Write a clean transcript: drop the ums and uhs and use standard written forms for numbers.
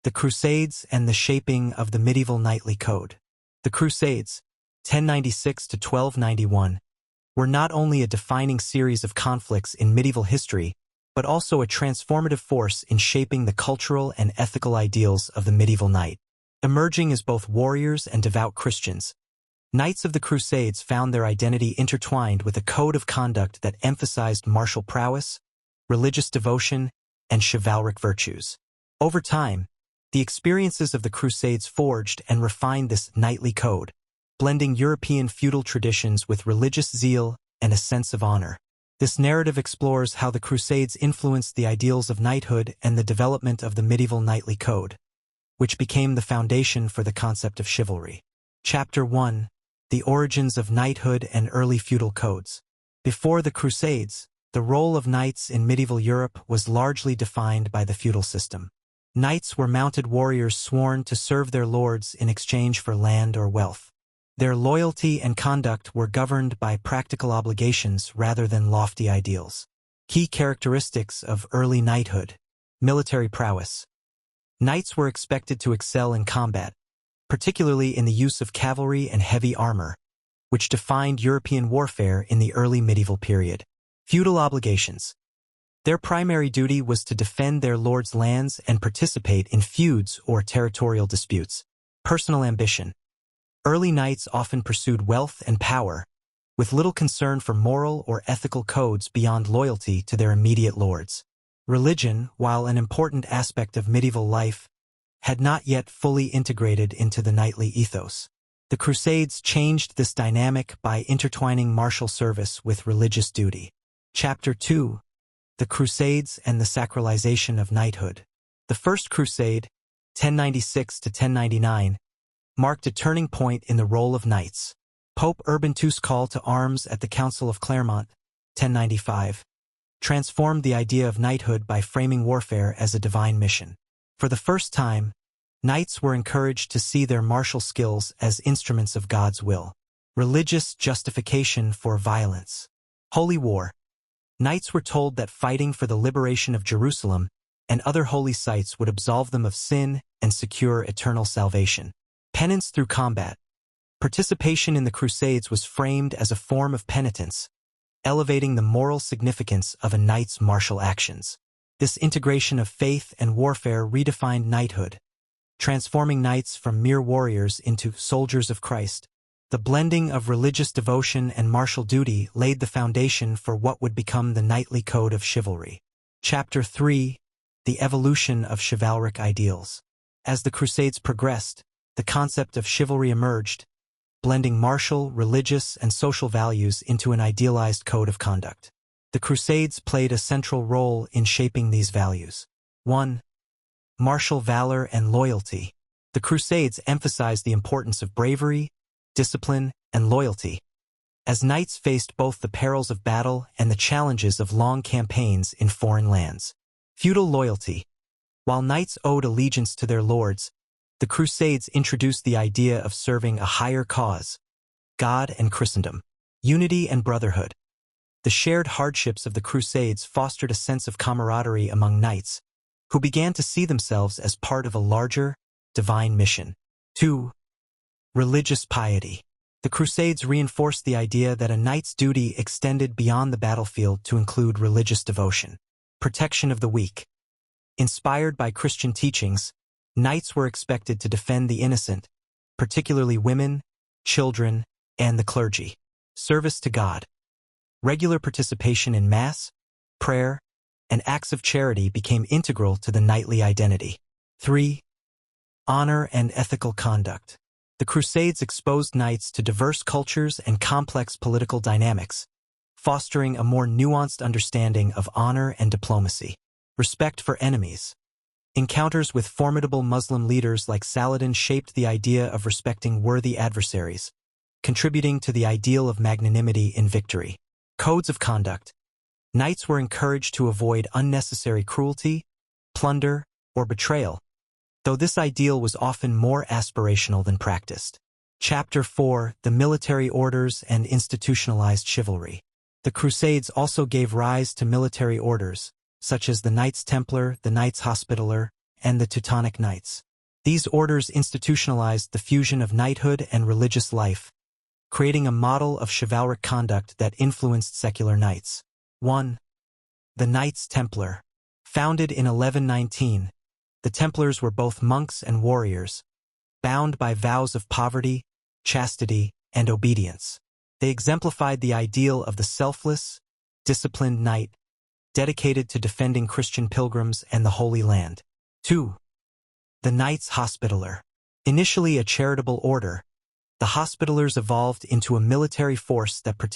The Crusades and the shaping of the medieval knightly code. The Crusades, 1096 to 1291, were not only a defining series of conflicts in medieval history, but also a transformative force in shaping the cultural and ethical ideals of the medieval knight. Emerging as both warriors and devout Christians, Knights of the Crusades found their identity intertwined with a code of conduct that emphasized martial prowess, religious devotion, and chivalric virtues. Over time, the experiences of the Crusades forged and refined this knightly code, blending European feudal traditions with religious zeal and a sense of honor. This narrative explores how the Crusades influenced the ideals of knighthood and the development of the medieval knightly code, which became the foundation for the concept of chivalry. Chapter 1. The Origins of Knighthood and Early Feudal Codes. Before the Crusades, the role of knights in medieval Europe was largely defined by the feudal system. Knights were mounted warriors sworn to serve their lords in exchange for land or wealth. Their loyalty and conduct were governed by practical obligations rather than lofty ideals. Key characteristics of early knighthood. Military prowess. Knights were expected to excel in combat, particularly in the use of cavalry and heavy armor, which defined European warfare in the early medieval period. Feudal obligations. Their primary duty was to defend their lord's lands and participate in feuds or territorial disputes. Personal ambition. Early knights often pursued wealth and power, with little concern for moral or ethical codes beyond loyalty to their immediate lords. Religion, while an important aspect of medieval life, had not yet fully integrated into the knightly ethos. The Crusades changed this dynamic by intertwining martial service with religious duty. Chapter 2. The Crusades and the Sacralization of Knighthood. The First Crusade, 1096 to 1099, marked a turning point in the role of knights. Pope Urban II's call to arms at the Council of Clermont, 1095, transformed the idea of knighthood by framing warfare as a divine mission. For the first time, knights were encouraged to see their martial skills as instruments of God's will. Religious justification for violence. Holy War. Knights were told that fighting for the liberation of Jerusalem and other holy sites would absolve them of sin and secure eternal salvation. Penance through combat. Participation in the Crusades was framed as a form of penitence, elevating the moral significance of a knight's martial actions. This integration of faith and warfare redefined knighthood, transforming knights from mere warriors into soldiers of Christ. The blending of religious devotion and martial duty laid the foundation for what would become the knightly code of chivalry. Chapter 3. The Evolution of Chivalric Ideals. As the Crusades progressed, the concept of chivalry emerged, blending martial, religious, and social values into an idealized code of conduct. The Crusades played a central role in shaping these values. 1. Martial valor and loyalty. The Crusades emphasized the importance of bravery, discipline, and loyalty, as knights faced both the perils of battle and the challenges of long campaigns in foreign lands. Feudal loyalty. While knights owed allegiance to their lords, the Crusades introduced the idea of serving a higher cause, God and Christendom. Unity and brotherhood. The shared hardships of the Crusades fostered a sense of camaraderie among knights, who began to see themselves as part of a larger, divine mission. 2. Religious piety. The Crusades reinforced the idea that a knight's duty extended beyond the battlefield to include religious devotion. Protection of the weak. Inspired by Christian teachings, knights were expected to defend the innocent, particularly women, children, and the clergy. Service to God. Regular participation in Mass, prayer, and acts of charity became integral to the knightly identity. 3. Honor and ethical conduct. The Crusades exposed knights to diverse cultures and complex political dynamics, fostering a more nuanced understanding of honor and diplomacy. Respect for enemies. Encounters with formidable Muslim leaders like Saladin shaped the idea of respecting worthy adversaries, contributing to the ideal of magnanimity in victory. Codes of conduct. Knights were encouraged to avoid unnecessary cruelty, plunder, or betrayal, though this ideal was often more aspirational than practiced. Chapter 4. The Military Orders and Institutionalized Chivalry. The Crusades also gave rise to military orders, such as the Knights Templar, the Knights Hospitaller, and the Teutonic Knights. These orders institutionalized the fusion of knighthood and religious life, creating a model of chivalric conduct that influenced secular knights. 1. The Knights Templar. Founded in 1119, the Templars were both monks and warriors, bound by vows of poverty, chastity, and obedience. They exemplified the ideal of the selfless, disciplined knight, dedicated to defending Christian pilgrims and the Holy Land. 2. The Knights Hospitaller. Initially a charitable order, the Hospitallers evolved into a military force that protected